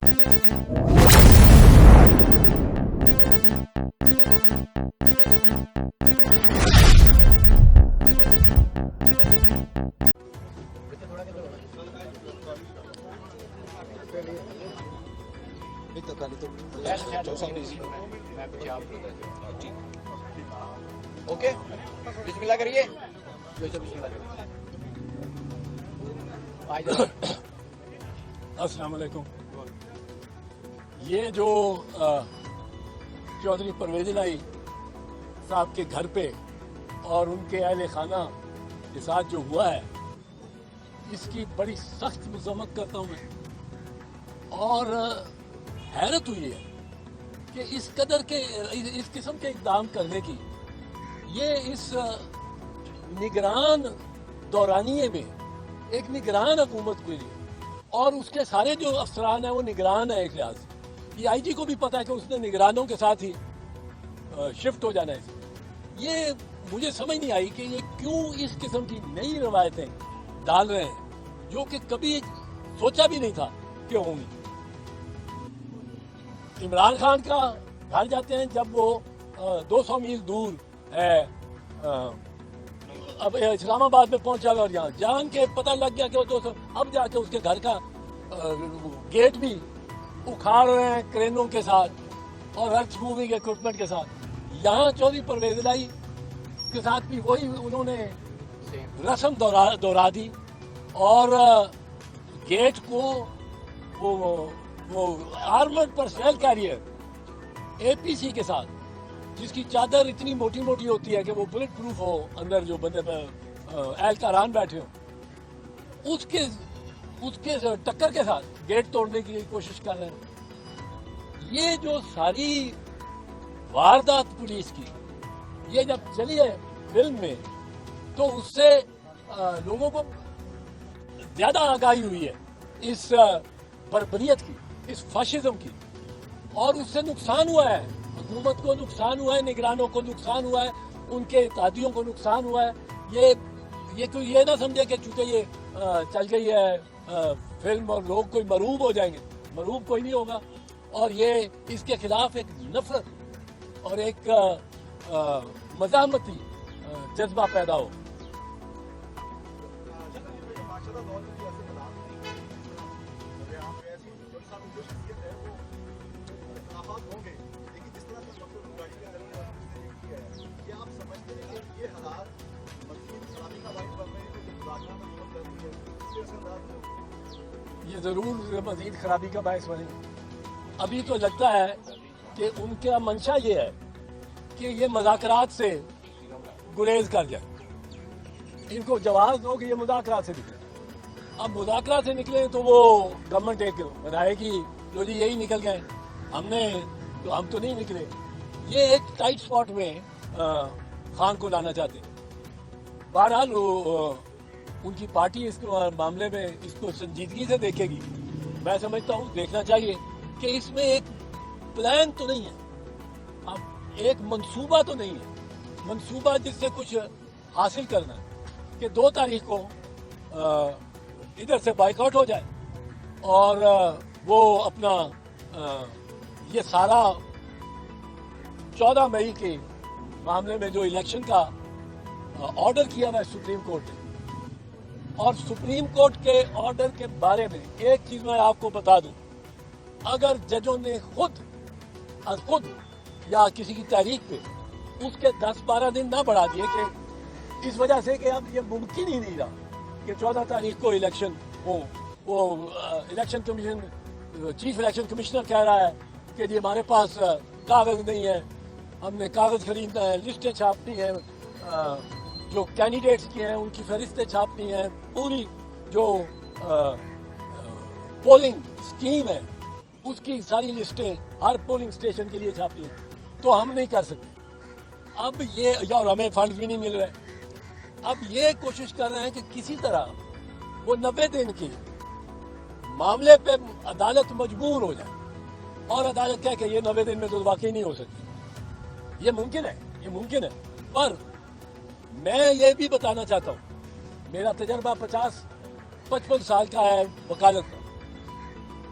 Okay بسم اللہ کریے. السلام علیکم. یہ جو چودھری پرویز الہی صاحب کے گھر پہ اور ان کے اہل خانہ کے ساتھ جو ہوا ہے اس کی بڑی سخت مذمت کرتا ہوں میں. اور حیرت ہوئی ہے کہ اس قدر کے اس قسم کے اقدام کرنے کی یہ اس نگران دورانیے میں ایک نگران حکومت کے لیے اور اس کے سارے جو افسران ہیں وہ نگران ہیں. ایک لحاظ سے یہ آئی جی کو بھی پتا ہے کہ اس نے نگرانوں کے ساتھ ہی شفٹ ہو جانا ہے. یہ مجھے سمجھ نہیں آئی کہ یہ کیوں اس قسم کی نئی روایتیں ڈال رہے ہیں جو کہ کبھی سوچا بھی نہیں تھا کہ ہوں گی. عمران خان کا گھر جاتے ہیں جب وہ 200 میل دور ہے, اب اسلام آباد میں پہنچا گیا اور یہاں جان کے پتہ لگ گیا کہ وہ 200 اب جا کے اس کے گھر کا گیٹ بھی اکھاڑ رہے ہیں کرینوں کے ساتھ اور ارتھ موونگ اکوپمنٹ کے ساتھ. یہاں چودھری پرویز الہی کے ساتھ بھی وہی انہوں نے رسم دہرا دی اور گیٹ کو وہ آرمڈ پرسنل کیریئر اے پی سی کے ساتھ جس کی چادر اتنی موٹی موٹی ہوتی ہے کہ وہ بلٹ پروف ہو, اندر جو بندے اہلکاران بیٹھے ہوں, اس کے ٹکر کے ساتھ گیٹ توڑنے کی کوشش کر رہے ہیں. یہ جو ساری واردات پولیس کی یہ جب چلی ہے فلم میں تو اس سے لوگوں کو زیادہ آگاہی ہوئی ہے اس بربریت کی, اس فاشزم کی, اور اس سے نقصان ہوا ہے. حکومت کو نقصان ہوا ہے, نگرانوں کو نقصان ہوا ہے, ان کے اتحادیوں کو نقصان ہوا ہے. یہ کوئی یہ نہ سمجھے کہ چونکہ یہ چل گئی ہے فلم اور لوگ کوئی مرعوب ہو جائیں گے. مرعوب کوئی نہیں ہوگا. اور یہ اس کے خلاف ایک نفرت اور ایک مزاحمتی جذبہ پیدا ہو. یہ ضرور مزید خرابی کا باعث بنے. ابھی تو لگتا ہے کہ ان کا منشا یہ ہے کہ یہ مذاکرات سے گریز کر جائے. ان کو جواز دو کہ یہ مذاکرات سے نکلے. اب مذاکرات سے نکلے تو وہ گورنمنٹ ایک بنائے گی جو جی یہی نکل گئے, ہم تو نہیں نکلے. یہ ایک ٹائٹ سپاٹ میں خان کو لانا چاہتے ہیں. بہرحال ان کی پارٹی اس معاملے میں اس کو سنجیدگی سے دیکھے گی. میں سمجھتا ہوں دیکھنا چاہیے کہ اس میں ایک پلان تو نہیں ہے, اب ایک منصوبہ تو نہیں ہے, منصوبہ جس سے کچھ حاصل کرنا ہے کہ 2 تاریخ کو ادھر سے بائیک آؤٹ ہو جائے اور وہ اپنا یہ سارا 14 مئی کے معاملے میں جو الیکشن کا آرڈر کیا ہوا ہے سپریم کورٹ نے, اور سپریم کورٹ کے آرڈر کے بارے میں ایک چیز میں آپ کو بتا دوں, اگر ججوں نے خود یا کسی کی تحریک پہ اس کے 10-12 دن نہ بڑھا دیے کہ اس وجہ سے کہ اب یہ ممکن ہی نہیں رہا کہ 14 تاریخ کو الیکشن ہو. وہ election commission chief election commissioner کہہ رہا ہے کہ جی ہمارے پاس کاغذ نہیں ہے, ہم نے کاغذ خریدنا ہے, لسٹیں چھاپنی ہیں, جو کینڈیڈیٹس کی ہیں ان کی فہرستیں چھاپنی ہیں, پوری جو پولنگ اسکیم ہے اس کی ساری لسٹیں ہر پولنگ اسٹیشن کے لیے چھاپنی ہیں, تو ہم نہیں کر سکتے. اب یہ اور ہمیں فنڈز بھی نہیں مل رہے. اب یہ کوشش کر رہے ہیں کہ کسی طرح وہ 90 دن کے معاملے پہ عدالت مجبور ہو جائے اور عدالت کہے کہ یہ 90 دن میں تو واقعی نہیں ہو سکتی. یہ ممکن ہے, پر میں یہ بھی بتانا چاہتا ہوں, میرا تجربہ 50-55 سال کا ہے وکالت کا.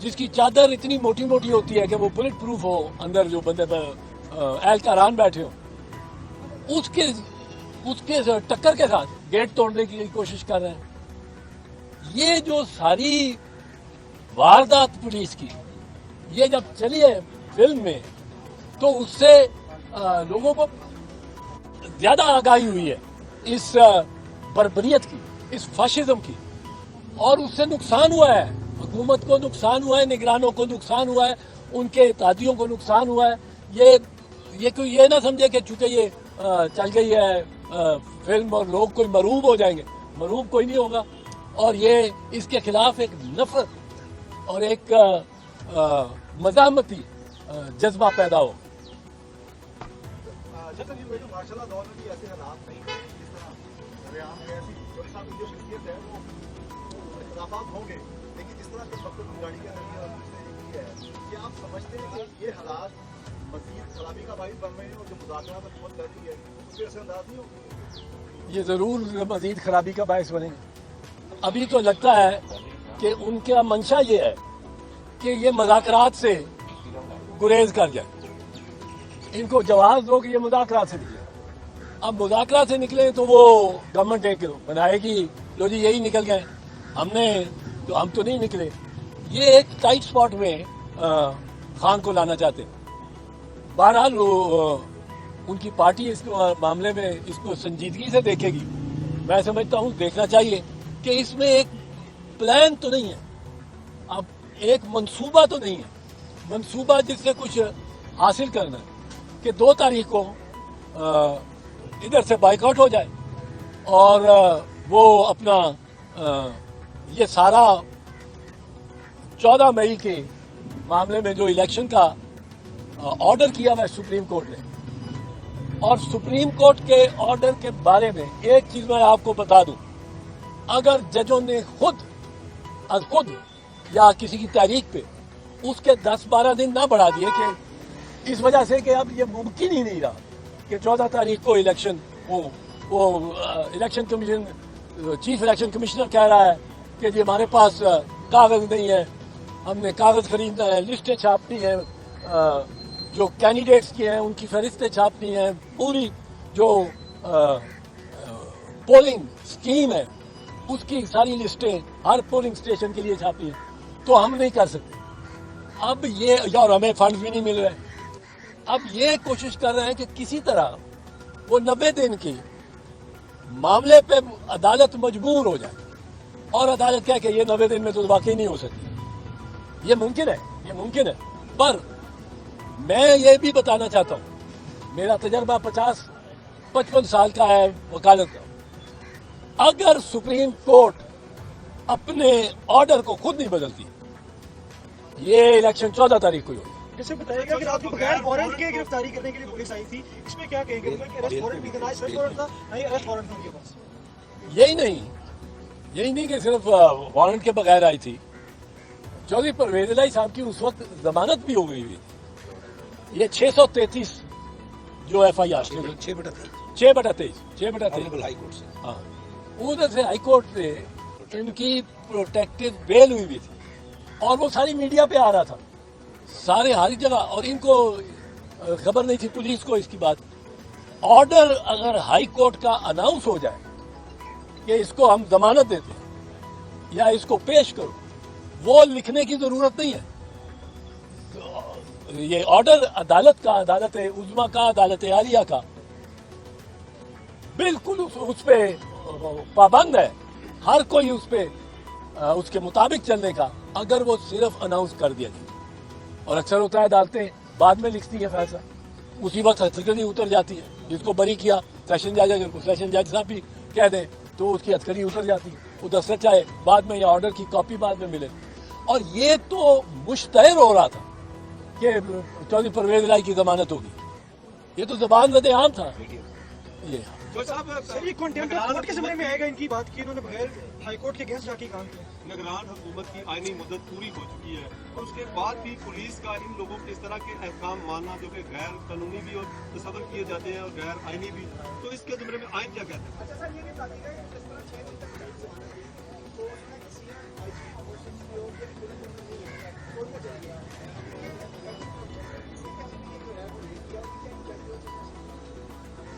جس کی چادر اتنی موٹی موٹی ہوتی ہے کہ وہ بلٹ پروف ہو, اندر جو بندے اہلکاران بیٹھے ہوں, اس کے ٹکر کے ساتھ گیٹ توڑنے کی کوشش کر رہے ہیں. یہ جو ساری واردات پولیس کی یہ جب چلی ہے فلم میں تو اس سے لوگوں کو زیادہ آگاہی ہوئی ہے اس بربریت کی, اس فاشزم کی, اور اس سے نقصان ہوا ہے, حکومت کو نقصان ہوا ہے, نگرانوں کو نقصان ہوا ہے, ان کے اتحادیوں کو نقصان ہوا ہے. یہ کوئی یہ نہ سمجھے کہ چونکہ یہ چل گئی ہے فلم اور لوگ کوئی مرعوب ہو جائیں گے, مرعوب کوئی نہیں ہوگا. اور یہ اس کے خلاف ایک نفرت اور ایک مزاحمتی جذبہ پیدا ہو. جیسا کہ ماشاء اللہ دور میں بھی ایسے حالات نہیں ہیں جس طرح ریاض میں ایسی چوری صاحب کی جو شخصیت ہے وہ اختلافات ہوں گے, لیکن جس طرح کے وقت گاڑی کے ذریعے اور دوسرے کی ہے, کیا آپ سمجھتے ہیں کہ یہ حالات مزید خرابی کا باعث بن رہے ہیں اور جو مذاکرات حکومت کر رہی ہے اس پہ اثر انداز نہیں ہوگی؟ یہ ضرور مزید خرابی کا باعث بنے گا. ابھی تو لگتا ہے کہ ان کا منشا یہ ہے کہ یہ مذاکرات سے گریز کر جائے, ان کو جواز دو کہ یہ مذاکرات سے نکلے. اب مذاکرات سے نکلے تو وہ گورنمنٹ ایک بنائے گی, لو جی یہی نکل گئے, ہم تو نہیں نکلے. یہ ایک ٹائٹ سپاٹ میں خان کو لانا چاہتے ہیں. بہرحال ان کی پارٹی اس معاملے میں اس کو سنجیدگی سے دیکھے گی. میں سمجھتا ہوں دیکھنا چاہیے کہ اس میں ایک پلان تو نہیں ہے, اب ایک منصوبہ تو نہیں ہے, منصوبہ جس سے کچھ حاصل کرنا ہے کہ 2 تاریخ کو ادھر سے بائیک آؤٹ ہو جائے اور وہ اپنا یہ سارا 14 مئی کے معاملے میں جو الیکشن کا آرڈر کیا ہوا ہے سپریم کورٹ نے, اور سپریم کورٹ کے آرڈر کے بارے میں ایک چیز میں آپ کو بتا دوں, اگر ججوں نے خود یا کسی کی تحریک پہ اس کے 10-12 دن نہ بڑھا دیے کہ اس وجہ سے کہ اب یہ ممکن ہی نہیں رہا کہ 14 تاریخ کو الیکشن ہو, وہ election commission chief election commissioner کہہ رہا ہے کہ جی ہمارے پاس کاغذ نہیں ہے, ہم نے کاغذ خریدنا ہے, لسٹیں چھاپنی ہیں, جو کینڈیڈیٹس کی ہیں ان کی فہرستیں چھاپنی ہیں, پوری جو پولنگ اسکیم ہے اس کی ساری لسٹیں ہر پولنگ اسٹیشن کے لیے چھاپی ہیں, تو ہم نہیں کر سکتے. اب یہ اور ہمیں فنڈ بھی نہیں مل رہے. اب یہ کوشش کر رہے ہیں کہ کسی طرح وہ 90 دن کے معاملے پہ عدالت مجبور ہو جائے, اور عدالت کہہ کہ یہ 90 دن میں تو واقعی نہیں ہو سکتی. یہ ممکن ہے, پر میں یہ بھی بتانا چاہتا ہوں, میرا تجربہ 50-55 سال کا ہے وکالت کا. اگر سپریم کورٹ اپنے آرڈر کو خود نہیں بدلتی, یہ الیکشن 14 تاریخ کو ہی ہوگی. جیسے بتائیے گا کہ آپ کو بغیر وارنٹ کے گرفتاری کرنے کے لیے پولیس آئی تھی, اس میں کیا کہیں گے؟ ارسٹ وارنٹ بھی تھا, سرچ وارنٹ تھا, نہیں ارسٹ وارنٹ تھا ان کے پاس. یہی نہیں کہ صرف وارنٹ کے بغیر آئی تھی. چودھری پرویز الہی صاحب کی اس وقت ضمانت بھی ہو گئی ہوئی. یہ 633 جو ایف آئی آر 6/23 ہاں, ادھر سے ہائی کورٹ سے ان کی پروٹیکٹیو بیل ہوئی تھی, اور وہ ساری میڈیا پہ آ رہا تھا, سارے ہر جگہ, اور ان کو خبر نہیں تھی پولیس کو اس کی بات. آرڈر اگر ہائی کورٹ کا اناؤنس ہو جائے کہ اس کو ہم ضمانت دیتے ہیں یا اس کو پیش کرو, وہ لکھنے کی ضرورت نہیں ہے. یہ آرڈر عدالت کا, عدالت عظمیٰ کا, عدالت عالیہ کا بالکل اس پہ پابند ہے ہر کوئی, اس پہ اس کے مطابق چلنے کا, اگر وہ صرف اناؤنس کر دیا جائے. اور اکثر ہوتا ہے عدالتیں بعد میں لکھتی ہیں فیصلہ, اسی وقت ہتھکڑی اتر جاتی ہے. جس کو بری کیا سیشن جج, اگر سیشن جج صاحب بھی کہہ دیں تو اس کی ہتھکڑی اتر جاتی ہے, وہ دستخط چاہے بعد میں یا آرڈر کی کاپی بعد میں ملے. اور یہ تو مشتہر ہو رہا تھا کہ چودھری پرویز الہی کی ضمانت ہوگی, یہ تو زبان زد عام تھا. یہ یہ کنٹمپٹ آف کورٹ کے سمجھ میں آئے گا ان کی بات کی, انہوں نے بغیر ہائی کورٹ کے اگینسٹ جا کے کام کیا. نگران حکومت کی آئینی مدت پوری ہو چکی ہے, اور اس کے بعد بھی پولیس کا ان لوگوں کے اس طرح کے احکام ماننا جو کہ غیر قانونی بھی اور تصور کیے جاتے ہیں اور غیر آئینی بھی, تو اس کے زمرے میں آئین کیا کہتے ہیں؟